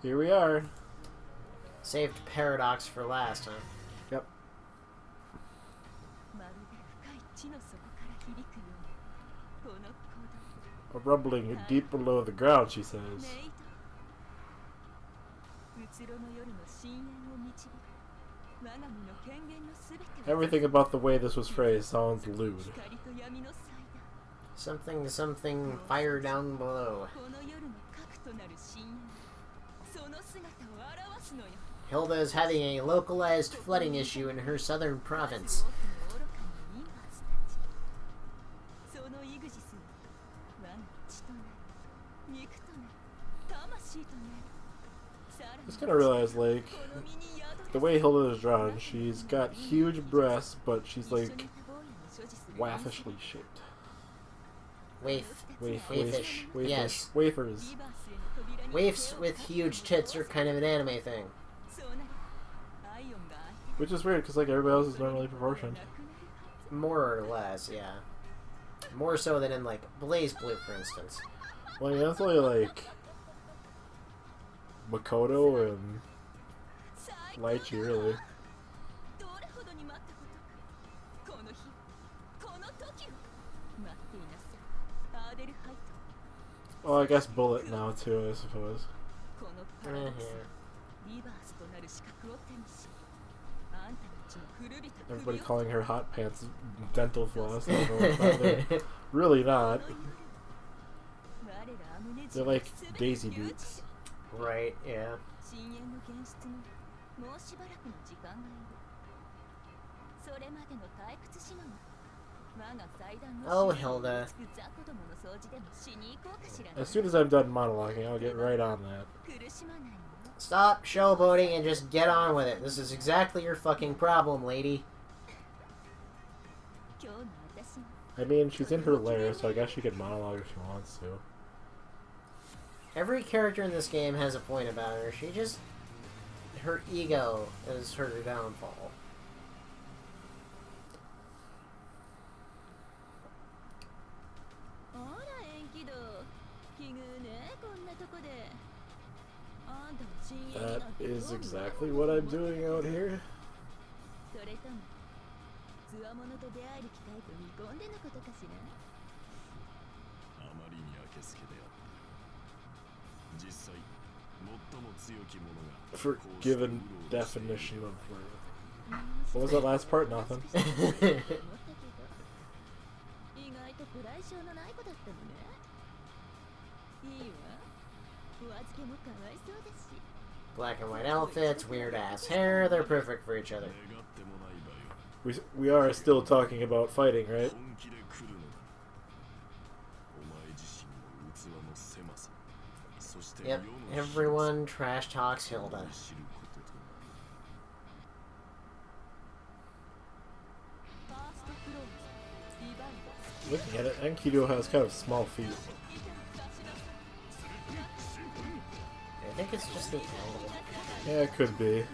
Here we are. Saved Paradox for last, huh? Yep. A rumbling deep below the ground, she says. Everything about the way this was phrased sounds lewd. Something fire down below. Hilda is having a localized flooding issue in her southern province. I just kind of realized, like, the way Hilda is drawn, she's got huge breasts, but she's, like, waffishly shaped. Waifish. Yes. Wafers. Waifs with huge tits are kind of an anime thing. Which is weird, because, like, everybody else is normally proportioned. More or less, yeah. More so than in, like, Blaze Blue, for instance. Well, yeah, that's only, like, Makoto and Lychee, really. Oh, I guess Bullet now, too, I suppose. Everybody calling her Hot Pants dental floss. They're really not. They're like Daisy Boots. Right, yeah. Oh, Hilda. As soon as I'm done monologuing, I'll get right on that. Stop showboating and just get on with it. This is exactly your fucking problem, lady. I mean, she's in her lair, so I guess she can monologue if she wants to. Every character in this game has a point about her. She just... her ego is her downfall. That is exactly what I'm doing out here. Forgiven definition of worth. What was that last part? Nothing. Black and white outfits, weird ass hair, they're perfect for each other. We are still talking about fighting, right? Yep, everyone trash talks Hilda. Looking at it, Enkidu has kind of small feet. I think it's just the angle. Yeah, it could be.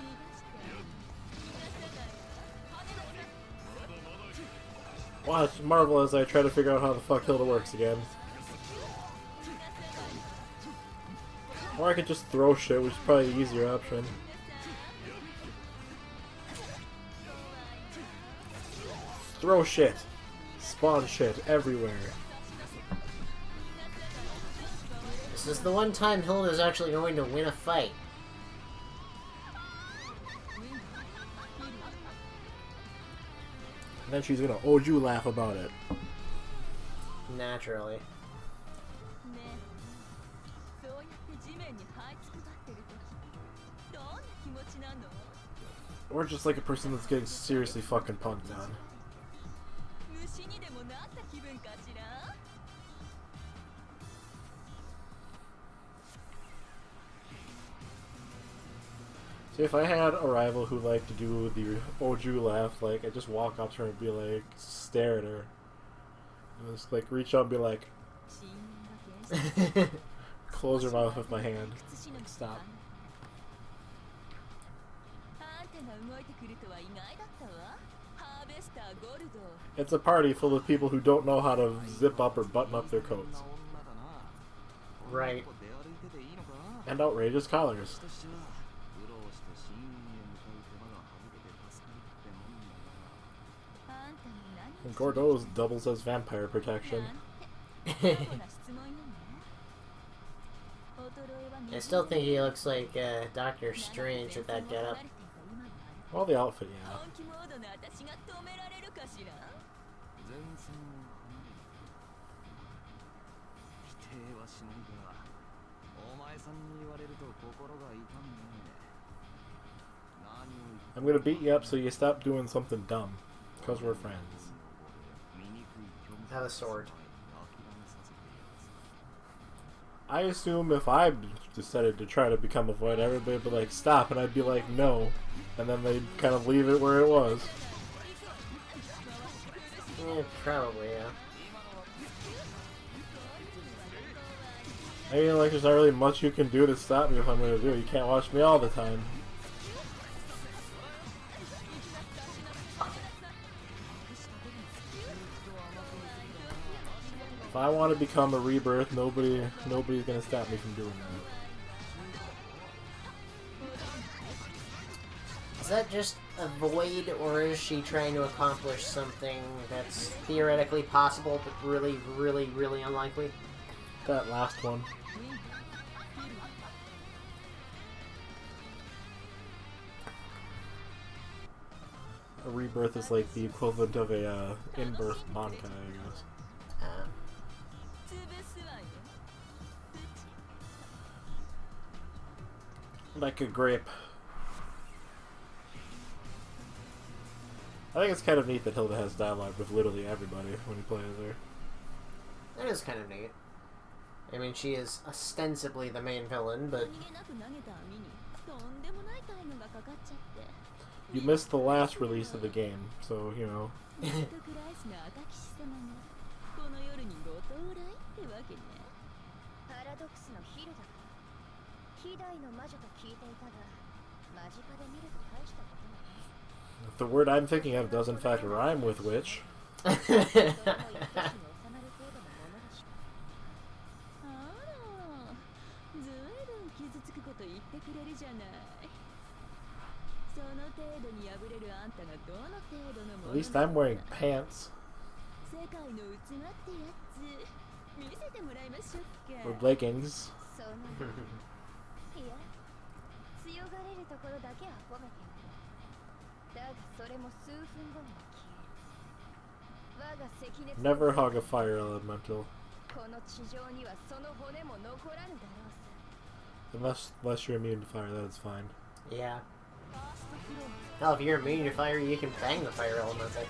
Watch Marvel as I try to figure out how the fuck Hilda works again. Or I could just throw shit, which is probably the easier option. Throw shit. Spawn shit everywhere. This is the one time Hilda's actually going to win a fight. And then she's gonna Oju laugh about it. Naturally. Or just like a person that's getting seriously fucking punked on. See, if I had a rival who liked to do the Oju laugh, like, I'd just walk up to her and be like, stare at her. And just like reach up and be like, close her mouth with my hand. Like, stop. It's a party full of people who don't know how to zip up or button up their coats. Right. And outrageous collars. And Gordeau's doubles as vampire protection. I still think he looks like Doctor Strange with that getup. Well, the outfit, yeah. I'm gonna beat you up so you stop doing something dumb. Because we're friends. Have a sword. I assume if I decided to try to become a void, everybody would be like, stop, and I'd be like, no. And then they'd kind of leave it where it was. Yeah, probably, yeah. I mean, like, there's not really much you can do to stop me if I'm gonna do it. You can't watch me all the time. If I want to become a rebirth, nobody's gonna stop me from doing that. Is that just a void, or is she trying to accomplish something that's theoretically possible, but really, really, really unlikely? That last one. A rebirth is like the equivalent of a in-birth Bankai, I guess. Like a grape. I think it's kind of neat that Hilda has dialogue with literally everybody when he plays her. That is kind of neat. I mean, she is ostensibly the main villain, but... You missed the last release of the game, so, you know. The word I'm thinking of does in fact rhyme with witch. At least I'm wearing pants. Or leggings. Never hug a fire elemental. Unless you're immune to fire, that is fine. Yeah. Hell, if you're immune to fire, you can bang the fire elemental.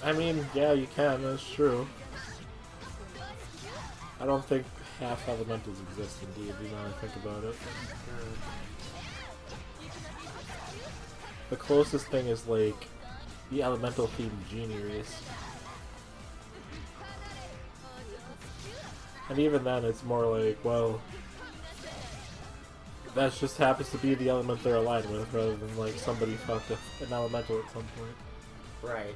I mean, yeah, you can, that's true. I don't think half elementals exist in D&D now I think about it. The closest thing is like the elemental themed genie race. And even then it's more like, well, that just happens to be the element they're aligned with rather than like somebody fucked an elemental at some point. Right.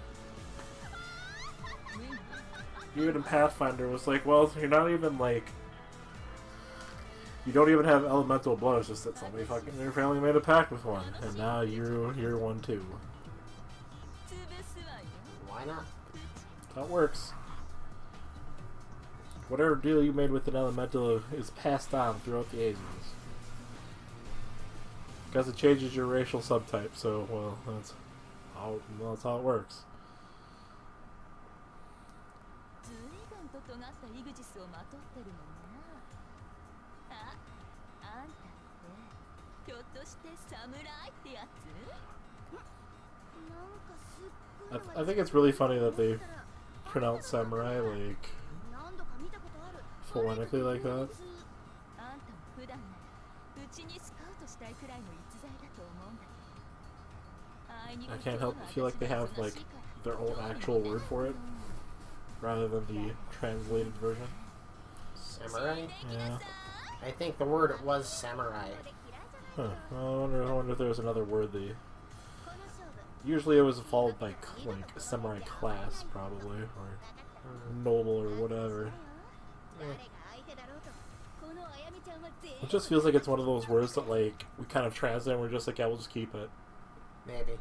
Even in Pathfinder, it was like, well, you're not even like... You don't even have elemental blood, it's just that somebody fucking in your family made a pact with one. And now you're one too. Why not? That's how it works. Whatever deal you made with an elemental is passed on throughout the ages. Because it changes your racial subtype, so, well, that's how it works. I think it's really funny that they pronounce samurai like phonetically like that. I can't help but feel like they have like their own actual word for it rather than the translated version. Samurai? Yeah. I think the word was samurai. Huh. Well, I wonder if there was another word they... Usually it was followed by like a samurai class, probably, or noble or whatever. It just feels like it's one of those words that, like, we kind of translate and we're just like, yeah, we'll just keep it. Maybe.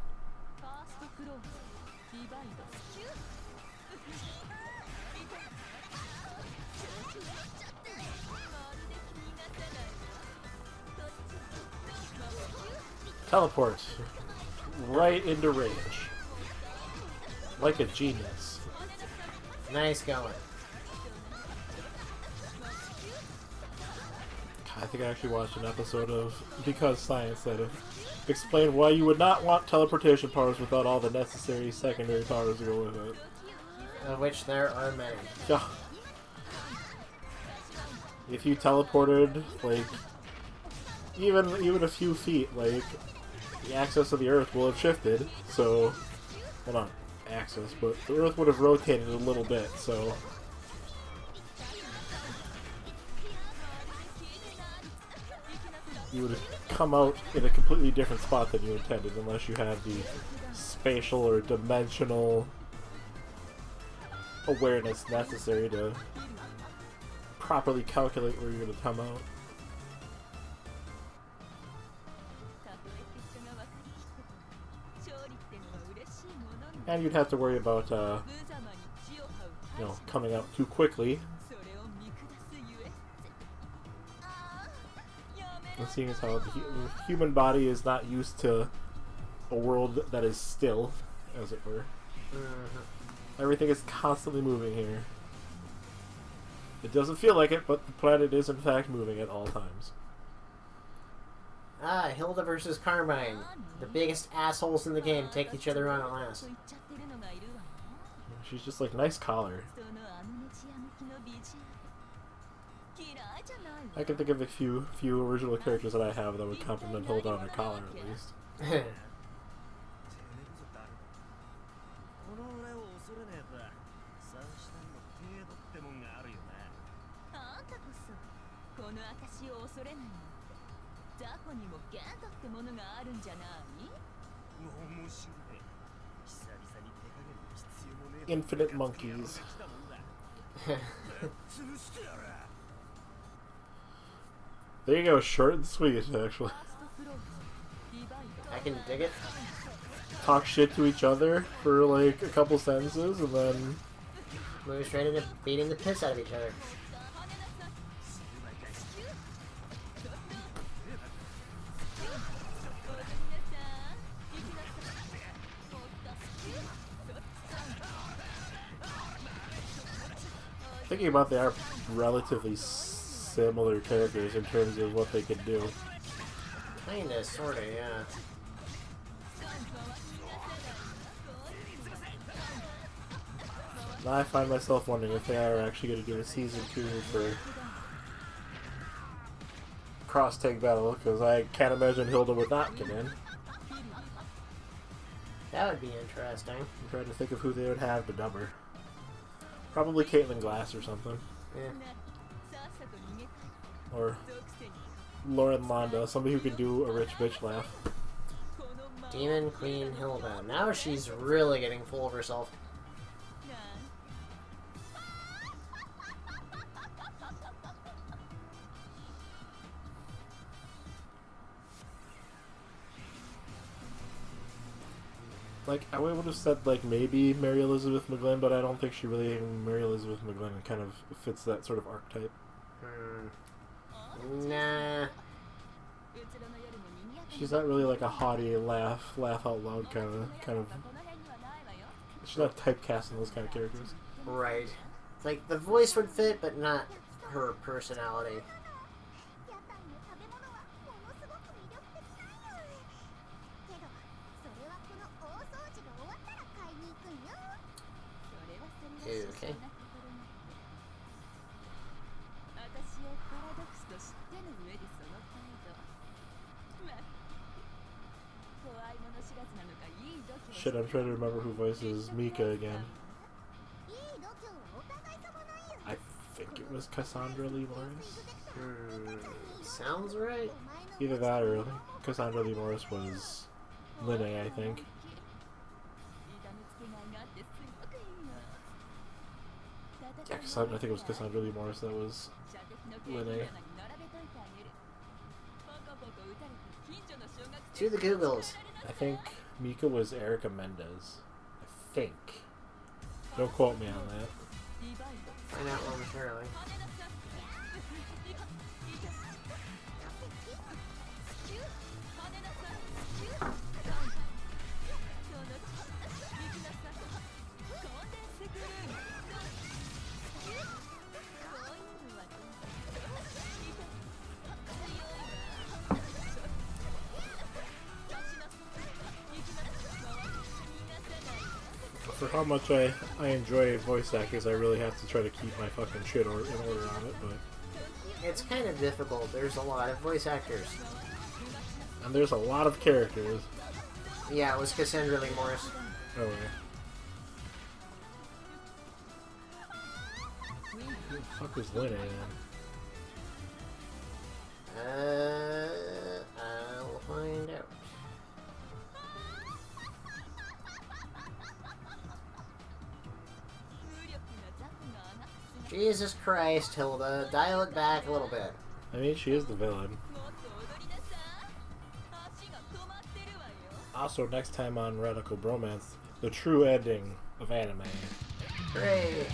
Teleport. Right into range. Like a genius. Nice going. I think I actually watched an episode of Because Science that explained why you would not want teleportation powers without all the necessary secondary powers to go with it. Of which there are many. Yeah. If you teleported, like, even a few feet, like, the axis of the Earth will have shifted, so, well, not axis, but the Earth would have rotated a little bit, so you would have come out in a completely different spot than you intended, unless you have the spatial or dimensional awareness necessary to properly calculate where you're going to come out. And you'd have to worry about, you know, coming out too quickly. And seeing as how the human body is not used to a world that is still, as it were. Everything is constantly moving here. It doesn't feel like it, but the planet is in fact moving at all times. Ah, Hilda versus Carmine. The biggest assholes in the game take each other on at last. She's just like, nice collar. I can think of a few original characters that I have that would compliment Hilda on her collar, at least. Infinite monkeys. There you go, short and sweet, actually. I can dig it. Talk shit to each other for like a couple sentences and then move straight into beating the piss out of each other. Thinking about, they are relatively similar characters in terms of what they can do. Kinda, sorta, yeah. Now I find myself wondering if they are actually going to do a season 2 for Cross Tag Battle, because I can't imagine Hilda would not get in. That would be interesting. I'm trying to think of who they would have to dub her. Probably Caitlin Glass or something. Yeah. Or Lauren Londa, somebody who can do a rich bitch laugh. Demon Queen Hilda. Now she's really getting full of herself. Like, I would have said, like, maybe Mary Elizabeth McGlynn, but I don't think she really, Mary Elizabeth McGlynn kind of fits that sort of archetype. Nah. She's not really like a haughty, laugh out loud kind of. She's not typecast in those kind of characters. Right. Like, the voice would fit, but not her personality. Okay. Shit, I'm trying to remember who voices Mika again. I think it was Cassandra Lee Morris. Sounds right. Either that or Cassandra Lee Morris was Linnae, I think. Yeah, I think it was Cassandra Lee Morris that was Linnae. To the Googles. I think Mika was Erica Mendez. I think. Don't quote me on that. Find out momentarily. For how much I enjoy voice actors, I really have to try to keep my fucking shit in order on it, but... It's kind of difficult. There's a lot of voice actors. And there's a lot of characters. Yeah, it was Cassandra Lee Morris. Oh, yeah. Who the fuck is Lynn I'll find out. Jesus Christ, Hilda. Dial it back a little bit. I mean, she is the villain. Also, next time on Radical Bromance, the true ending of anime. Hooray!